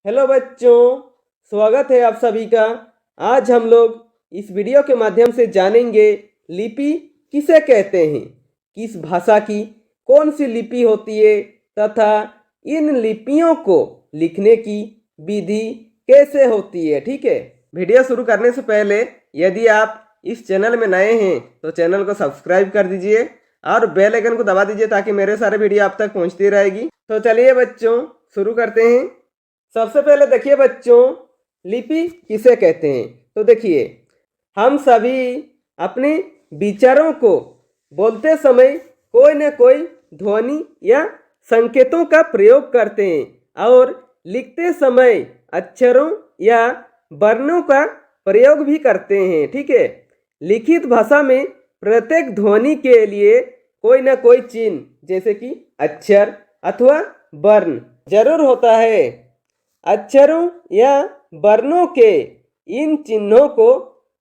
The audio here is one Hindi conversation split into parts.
हेलो बच्चों, स्वागत है आप सभी का। आज हम लोग इस वीडियो के माध्यम से जानेंगे लिपि किसे कहते हैं, किस भाषा की कौन सी लिपि होती है तथा इन लिपियों को लिखने की विधि कैसे होती है। ठीक है, वीडियो शुरू करने से पहले यदि आप इस चैनल में नए हैं तो चैनल को सब्सक्राइब कर दीजिए और बेल आइकन को दबा दीजिए ताकि मेरे सारे वीडियो आप तक पहुंचती रहेगी। तो चलिए बच्चों शुरू करते हैं। सबसे पहले देखिए बच्चों, लिपि किसे कहते हैं। तो देखिए, हम सभी अपने विचारों को बोलते समय कोई न कोई ध्वनि या संकेतों का प्रयोग करते हैं और लिखते समय अक्षरों या वर्णों का प्रयोग भी करते हैं। ठीक है, लिखित भाषा में प्रत्येक ध्वनि के लिए कोई न कोई चिन्ह जैसे कि अक्षर अथवा वर्ण जरूर होता है। अक्षरों या वर्णों के इन चिन्हों को,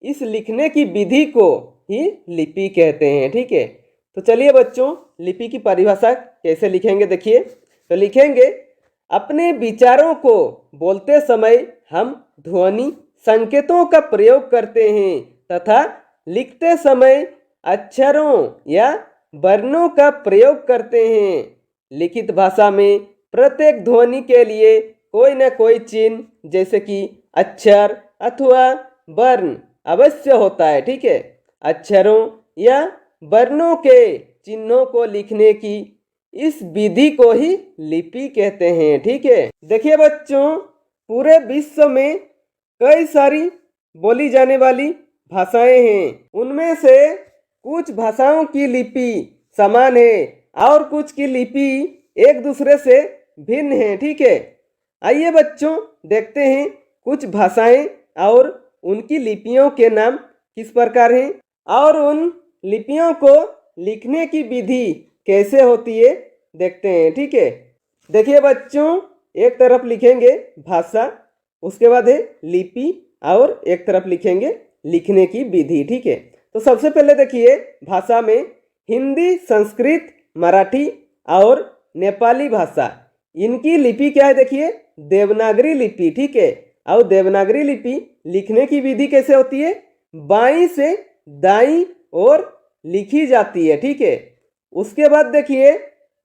इस लिखने की विधि को ही लिपि कहते हैं। ठीक है, तो चलिए बच्चों लिपि की परिभाषा कैसे लिखेंगे। देखिए, तो लिखेंगे अपने विचारों को बोलते समय हम ध्वनि संकेतों का प्रयोग करते हैं तथा लिखते समय अक्षरों या वर्णों का प्रयोग करते हैं। लिखित भाषा में प्रत्येक ध्वनि के लिए कोई न कोई चिन्ह जैसे कि अक्षर अथवा वर्ण अवश्य होता है। ठीक है, अक्षरों या वर्णों के चिन्हों को लिखने की इस विधि को ही लिपि कहते हैं। ठीक है, देखिए बच्चों, पूरे विश्व में कई सारी बोली जाने वाली भाषाएं हैं। उनमें से कुछ भाषाओं की लिपि समान है और कुछ की लिपि एक दूसरे से भिन्न है। ठीक है, आइए बच्चों देखते हैं कुछ भाषाएं और उनकी लिपियों के नाम किस प्रकार हैं और उन लिपियों को लिखने की विधि कैसे होती है देखते हैं। ठीक है, देखिए बच्चों, एक तरफ लिखेंगे भाषा, उसके बाद है लिपि और एक तरफ लिखेंगे लिखने की विधि। ठीक है, तो सबसे पहले देखिए भाषा में हिंदी, संस्कृत, मराठी और नेपाली भाषा, इनकी लिपि क्या है। देखिए देवनागरी लिपि। ठीक है, और देवनागरी लिपि लिखने की विधि कैसे होती है, बाईं से दाईं ओर लिखी जाती है। ठीक है, उसके बाद देखिए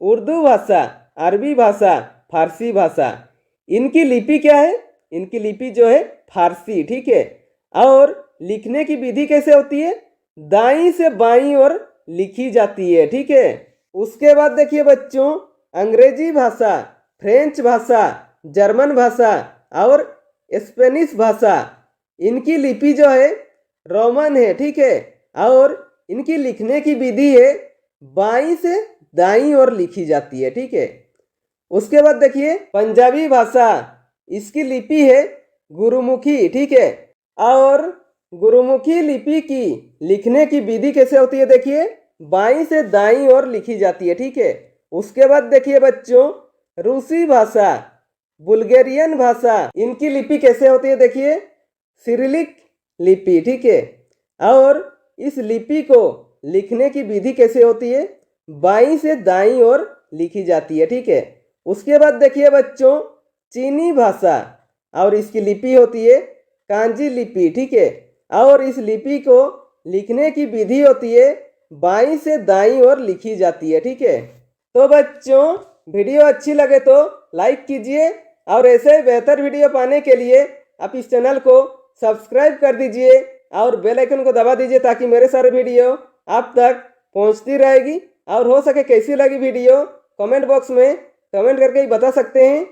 उर्दू भाषा, अरबी भाषा, फारसी भाषा, इनकी लिपि क्या है, इनकी लिपि जो है फारसी। ठीक है, और लिखने की विधि कैसे होती है, दाईं से बाईं ओर लिखी जाती है। ठीक है, उसके बाद देखिए बच्चों अंग्रेजी भाषा, फ्रेंच भाषा, जर्मन भाषा और स्पेनिश भाषा, इनकी लिपि जो है रोमन है। ठीक है, और इनकी लिखने की विधि है बाईं से दाईं ओर लिखी जाती है। ठीक है, उसके बाद देखिए पंजाबी भाषा, इसकी लिपि है गुरुमुखी। ठीक है, और गुरुमुखी लिपि की लिखने की विधि कैसे होती है, देखिए बाईं से दाईं ओर लिखी जाती है। ठीक है, उसके बाद देखिए बच्चों रूसी भाषा, बुल्गारियन भाषा, इनकी लिपि कैसे होती है, देखिए सिरिलिक लिपि। ठीक है, और इस लिपि को लिखने की विधि कैसे होती है, बाईं से दाईं ओर लिखी जाती है। ठीक है, उसके बाद देखिए बच्चों चीनी भाषा, और इसकी लिपि होती है कांजी लिपि। ठीक है, और इस लिपि को लिखने की विधि होती है बाईं से दाईं ओर लिखी जाती है। ठीक है, तो बच्चों वीडियो अच्छी लगे तो लाइक कीजिए और ऐसे बेहतर वीडियो पाने के लिए आप इस चैनल को सब्सक्राइब कर दीजिए और बेल आइकन को दबा दीजिए ताकि मेरे सारे वीडियो आप तक पहुंचती रहेगी। और हो सके कैसी लगी वीडियो कमेंट बॉक्स में कमेंट करके ही बता सकते हैं।